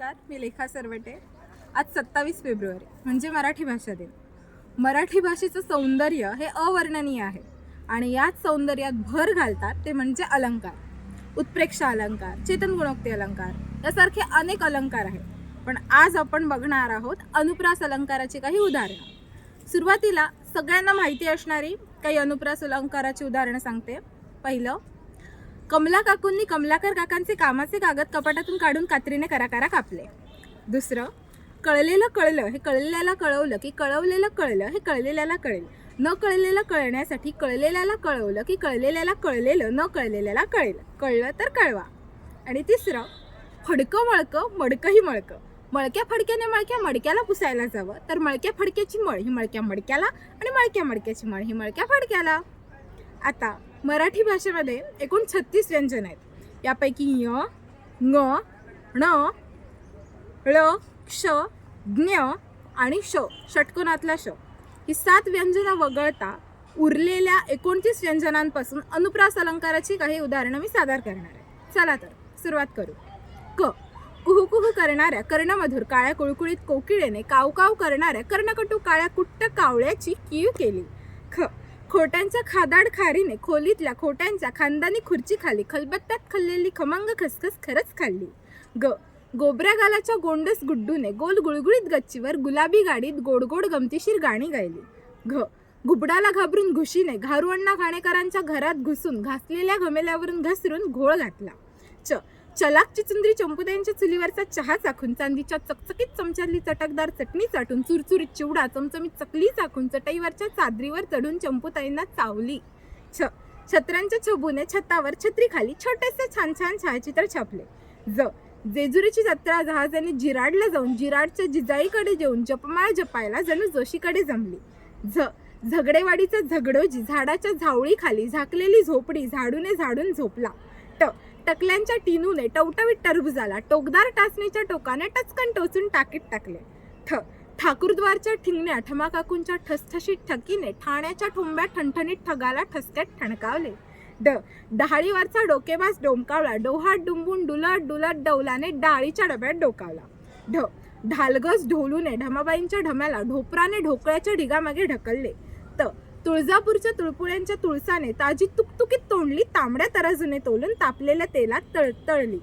नमस्कार, मी लेखा सरवटे। आज 27 फेब्रुवारी म्हणजे मराठी भाषा दिन। मराठी भाषेचं सौंदर्य हे अवर्णनीय आहे आणि याच सौंदर्यात भर घालतात ते म्हणजे अलंकार, उत्प्रेक्षा अलंकार, चेतन गुणोक्ती अलंकार यासारखे अनेक अलंकार आहेत। पण आज आपण बघणार आहोत अनुप्रास अलंकाराची काही उदाहरणं। सुरुवातीला सगळ्यांना माहिती असणारी काही अनुप्रास अलंकाराची उदाहरणं सांगते। पहिलं, कमला काकूंनी कमलाकर काकांचे कामाचे कागद कपाटातून काढून कात्रीने कराकरा कापले। दुसरं, कळलेलं कळलं हे कळलेल्याला कळवलं की कळवलेलं कळलं हे कळलेल्याला कळेल, न कळलेलं कळण्यासाठी कळलेल्याला कळवलं की कळलेल्याला कळलेलं न कळलेल्याला कळेल, कळलं तर कळवा। आणि तिसरं, फडकं मळकं मडकंही मळकं, मळक्या फडक्याने मळक्या मडक्याला पुसायला जावं तर मळक्या फडक्याची मळ ही मळक्या मडक्याला आणि मळक्या मडक्याची मळ ही मळक्या फडक्याला। आता मराठी भाषेमध्ये एकूण 36 व्यंजन आहेत। यापैकी य, ङ, ण, ळ, क्ष, ज्ञ आणि श, षटकोनातला श ही 7 व्यंजनं वगळता उरलेल्या 29 व्यंजनांपासून अनुप्रास अलंकाराची काही उदाहरणं मी सादर करणार आहे। चला तर सुरुवात करू। क, कुहू कुहू करणाऱ्या कर्णमधुर काळ्या कुळकुळीत कोकिळेने काव काव करणाऱ्या कर्णकटू काळ्या कुट्ट कावळ्याची कीव केली। ख, खोट्यांच्या खादाड खारीने खोलीतल्या खोट्यांच्या खानदानी खुर्ची खाली खलबत्त्यात खाल्लेली खमंग खसखस खरंच खाल्ली। ग, गोबऱ्या गालाच्या गोंडस गुड्डूने गोल गुळगुळीत गच्चीवर गुलाबी गाडीत गोड गोड गमतीशीर गाणी गायली। घ, घुबडाला घाबरून घुशीने घारूअण्णा घाणेकरांच्या घरात घुसून घासलेल्या घमेल्यावरून घसरून घोळ घातला। च, चलाक चिचुंद्री चंपुद्यांच्या चुलीवरचा चहा चाखून चांदीच्या चकचकीत चमच्यातली चटकदार चटणी चाटून चुरचुरीत चिवडा चमचमीत चकली चाखून चटईवरच्या चादरीवर चढून चंपुताईंना चावली। छ, छत्र्यांच्या छबूने छतावर छत्रीखाली छोटेसे छान छान छायाचित्र छापले। ज, जेजुरीची जत्रा जहाजाने जिराडला जाऊन जिराडच्या जिजाईकडे जेवून जपमाळ जपायला जणू जोशीकडे जमली। झ, झगडेवाडीचा झगडोजी झाडाच्या झावळीखाली झाकलेली झोपडी झाडूने झाडून झोपला। ट, टकल्यांच्या टिनूने टवटवीत टरबुजाला टोकदार टाचणीच्या टोकाने टचकन टोचून टाकीत टाकले। ठ, ठाकूरद्वारच्या ठिंगण्या ठमाकाकूंच्या ठसठशीत ठकीने ठाण्याच्या ठोंब्या ठणठणीत ठगाला ठसक्यात ठणकावले। ड, डहाळीवरचा डोकेबाज डोमकावला डोहात डुंबून डुलत डुलत डौलाने डाळीच्या डब्यात डोकावला। ढ, ढालगस ढोलूने ढमाबाईंच्या ढम्याला ढोपराने ढोकळ्याच्या ढिगामागे ढकलले। त, तुळजापूरच्या तुळपुळ्यांच्या तुळसाने ताजी तुकतुकीत तोंडली तांबड्या तराजूने तोलून तापलेल्या तेलात तळली।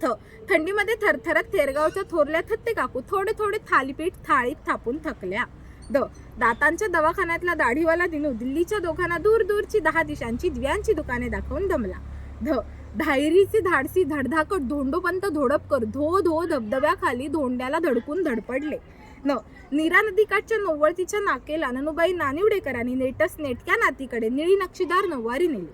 थ, थंडीमध्ये थरथरत थेरगावच्या थोरल्या थत्ते काकू थोडे थोडे थालीपीठ थाळीत थापून थकल्या। द, दातांच्या दवाखान्यातला दाढीवाला दिनू दिल्लीच्या दोघांना दूर दूरची 10 दिशांची दिव्यांची दुकाने दाखवून दमला। ध, धायरीचे धाडसी धडधाकट धोंडोपंत धोडपकर धो धो धबधब्याखाली धोंड्याला धडकून धडपडले। न, नीरा नदीकाठच्या नोवळतीच्या नाकेला ननुबाई नानिवडेकरांनी नेटस नेटक्या नातीकडे निळी नक्षीदार नऊवारी नेली।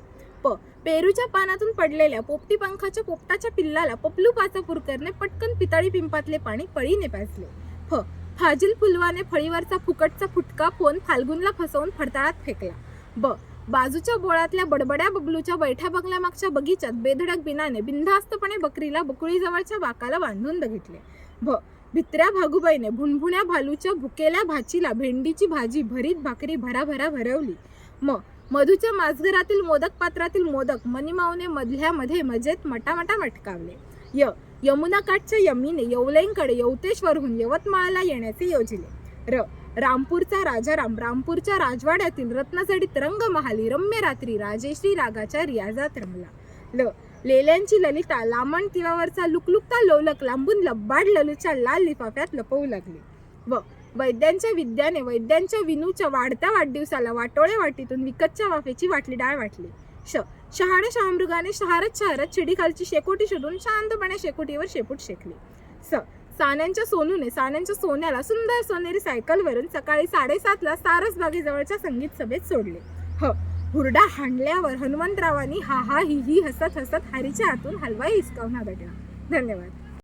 प, पेरूच्या पानातून पडलेल्या पोपटी पंखाच्या पोपटाच्या पिल्लाला पपलू पाचापूरकरने पटकन पितळी पिंपातले पाणी पळीने पाजले। फ, फाजिल फुलवाने फळीवरचा फुकटचा फुटका फोन फाल्गुनला फसवून फडताळात फेकला। ब, बाजूच्या बोळातल्या बडबड्या बबलूच्या बैठ्या बंगल्यामागच्या बगीचात बेधडक बिनाने बिनधास्तपणे बकरीला बकुळीजवळच्या वाकाला बांधून बघितले। भ, भित्र्या भागुबाईने भुणभुण्या भालूच्या भुकेल्या भाचीला भेंडीची भाजी भरीत भाकरी भराभरा भरवली। म, मधूच्या माझघरातील मोदक पात्रातील मोदक मनीमाऊने मधल्या मध्ये मजेत मटामटा मटकावले। य, यमुना काठच्या यमीने येवलेंकडे यवतेश्वरहून यवतमाळला येण्याचे योजिले। र, रामपूरचा राजाराम रामपूरच्या राजवाड्यातील रत्नजडीत रंगमहाली रम्य रात्री राजेश्री रागाच्या रियाजात रमला। ल, लेल्यांची ललिता लामण तिवावरचा लुकलुकता लोलक लांबून लब्बाड ललूच्या लाल लिफाफ्यात लपवू लागली। व, वैद्यांच्या विद्याने वैद्यांच्या विनूच्या वाढत्या वाढदिवसाला वाटोळे वाटीतून विकतच्या वाफेची वाटली डाळ वाटली। श, शहाणे शहामृगाने शहरत शहरत शिडीखालची शेकोटी शोधून शांतपणे शेकोटीवर शेपूट शेकली। स, सान्यांच्या सोनूने सान्यांच्या सोन्याला सुंदर सोनेरी सायकलवरून सकाळी 7:30ला सारसबागेजवळच्या संगीत सभेत सोडले। ह, हुरडा हाणल्यावर हनुमंतरावांनी हा हा ही ही हसत हसत हरीच्या हातून हलवाई हिसकावून दडला। धन्यवाद।